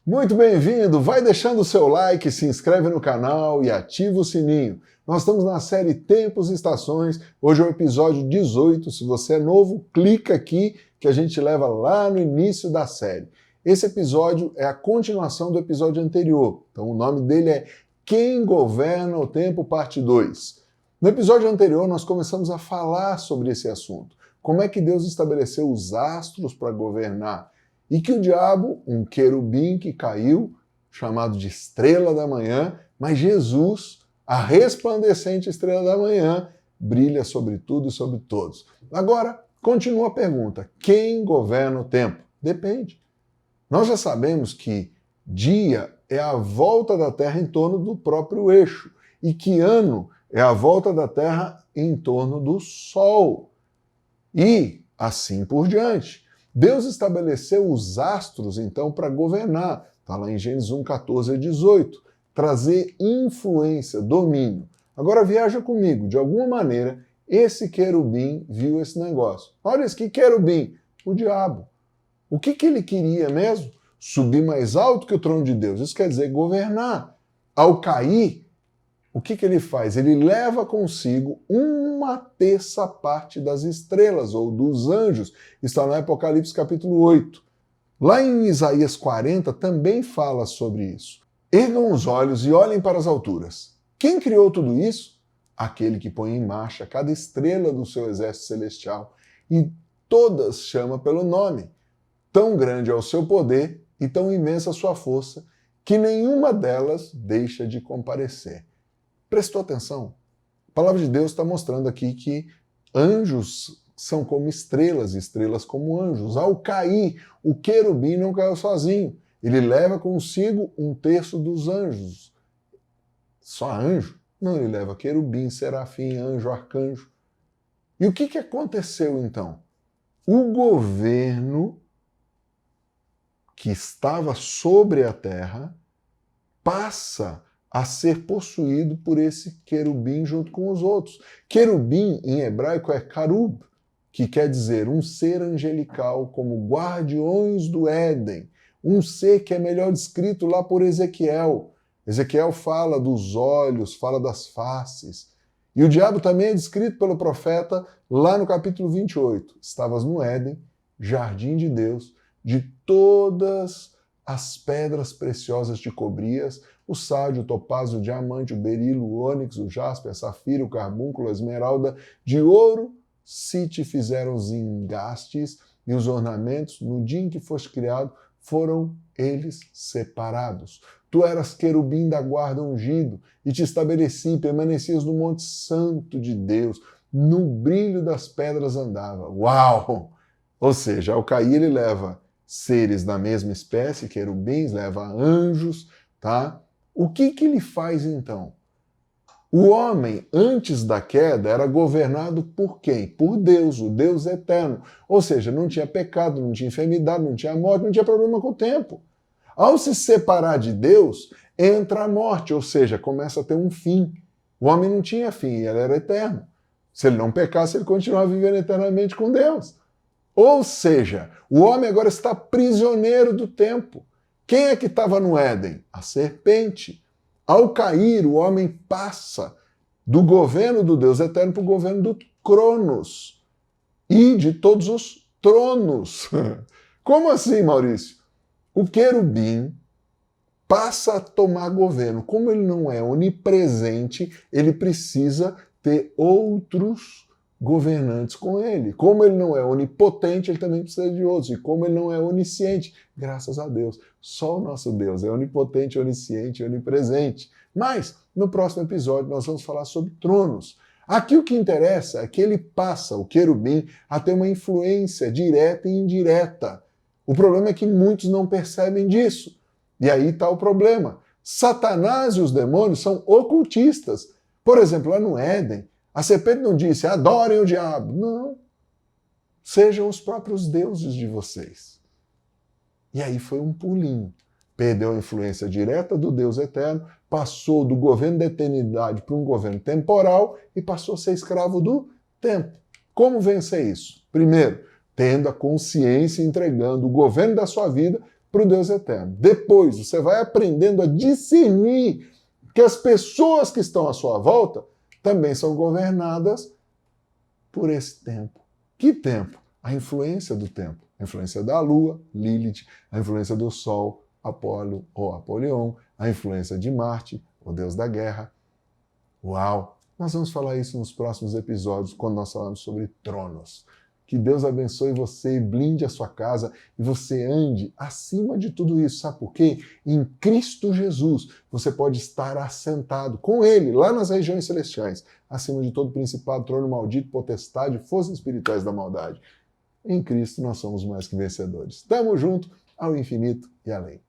Muito bem-vindo! Vai deixando o seu like, se inscreve no canal e ativa o sininho. Nós estamos na série Tempos e Estações. Hoje é o episódio 18. Se você é novo, clica aqui que a gente leva lá no início da série. Esse episódio é a continuação do episódio anterior. Então o nome dele é Quem Governa o Tempo, parte 2. No episódio anterior nós começamos a falar sobre esse assunto. Como é que Deus estabeleceu os astros para governar? E que o diabo, um querubim que caiu, chamado de estrela da manhã, mas Jesus, a resplandecente estrela da manhã, brilha sobre tudo e sobre todos. Agora, continua a pergunta: quem governa o tempo? Depende. Nós já sabemos que dia é a volta da Terra em torno do próprio eixo e que ano é a volta da Terra em torno do Sol. E assim por diante. Deus estabeleceu os astros, então, para governar. Está lá em Gênesis 1, 14 a 18. Trazer influência, domínio. Agora viaja comigo. De alguma maneira, esse querubim viu esse negócio. Olha isso, que querubim? O diabo. O que ele queria mesmo? Subir mais alto que o trono de Deus. Isso quer dizer governar. Ao cair, o que ele faz? Ele leva consigo 1/3 das estrelas, ou dos anjos. Está no Apocalipse capítulo 8. Lá em Isaías 40 também fala sobre isso. Ergam os olhos e olhem para as alturas. Quem criou tudo isso? Aquele que põe em marcha cada estrela do seu exército celestial e todas chama pelo nome. Tão grande é o seu poder e tão imensa a sua força que nenhuma delas deixa de comparecer. Prestou atenção? A palavra de Deus está mostrando aqui que anjos são como estrelas, estrelas como anjos. Ao cair, o querubim não caiu sozinho. Ele leva consigo 1/3 dos anjos. Só anjo? Não, ele leva querubim, serafim, anjo, arcanjo. E o que aconteceu então? O governo que estava sobre a terra passa a ser possuído por esse querubim junto com os outros. Querubim, em hebraico, é karub, que quer dizer um ser angelical, como guardiões do Éden. Um ser que é melhor descrito lá por Ezequiel. Ezequiel fala dos olhos, fala das faces. E o diabo também é descrito pelo profeta lá no capítulo 28. Estavas no Éden, jardim de Deus, de todas as pedras preciosas te cobrias, o sádio, o topázio, o diamante, o berilo, o ônix, o jaspe, a safira, o carbúnculo, a esmeralda, de ouro se te fizeram os engastes e os ornamentos, no dia em que foste criado, foram eles separados. Tu eras querubim da guarda ungido, e te estabeleci, permanecias no monte santo de Deus, no brilho das pedras andava. Uau! Ou seja, ao cair ele leva seres da mesma espécie, querubins, leva anjos, tá? O que ele faz então? O homem, antes da queda, era governado por quem? Por Deus, o Deus eterno. Ou seja, não tinha pecado, não tinha enfermidade, não tinha morte, não tinha problema com o tempo. Ao se separar de Deus, entra a morte, ou seja, começa a ter um fim. O homem não tinha fim, ele era eterno. Se ele não pecasse, ele continuava vivendo eternamente com Deus. Ou seja, o homem agora está prisioneiro do tempo. Quem é que estava no Éden? A serpente. Ao cair, o homem passa do governo do Deus eterno para o governo do Cronos e de todos os tronos. Como assim, Maurício? O querubim passa a tomar governo. Como ele não é onipresente, ele precisa ter outros governantes com ele. Como ele não é onipotente, ele também precisa de outros. E como ele não é onisciente, graças a Deus, só o nosso Deus é onipotente, onisciente e onipresente. Mas, no próximo episódio, nós vamos falar sobre tronos. Aqui o que interessa é que ele passa, o querubim, a ter uma influência direta e indireta. O problema é que muitos não percebem disso. E aí está o problema. Satanás e os demônios são ocultistas. Por exemplo, lá no Éden, a serpente não disse, adorem o diabo. Não. Sejam os próprios deuses de vocês. E aí foi um pulinho. Perdeu a influência direta do Deus eterno, passou do governo da eternidade para um governo temporal e passou a ser escravo do tempo. Como vencer isso? Primeiro, tendo a consciência e entregando o governo da sua vida para o Deus eterno. Depois, você vai aprendendo a discernir que as pessoas que estão à sua volta também são governadas por esse tempo. Que tempo? A influência do tempo. A influência da Lua, Lilith, a influência do Sol, Apolo ou Apolion, a influência de Marte, o deus da guerra. Uau! Nós vamos falar isso nos próximos episódios, quando nós falarmos sobre tronos. Que Deus abençoe você e blinde a sua casa e você ande acima de tudo isso. Sabe por quê? Em Cristo Jesus você pode estar assentado com Ele, lá nas regiões celestiais, acima de todo principado, trono maldito, potestade, forças espirituais da maldade. Em Cristo nós somos mais que vencedores. Tamo junto ao infinito e além.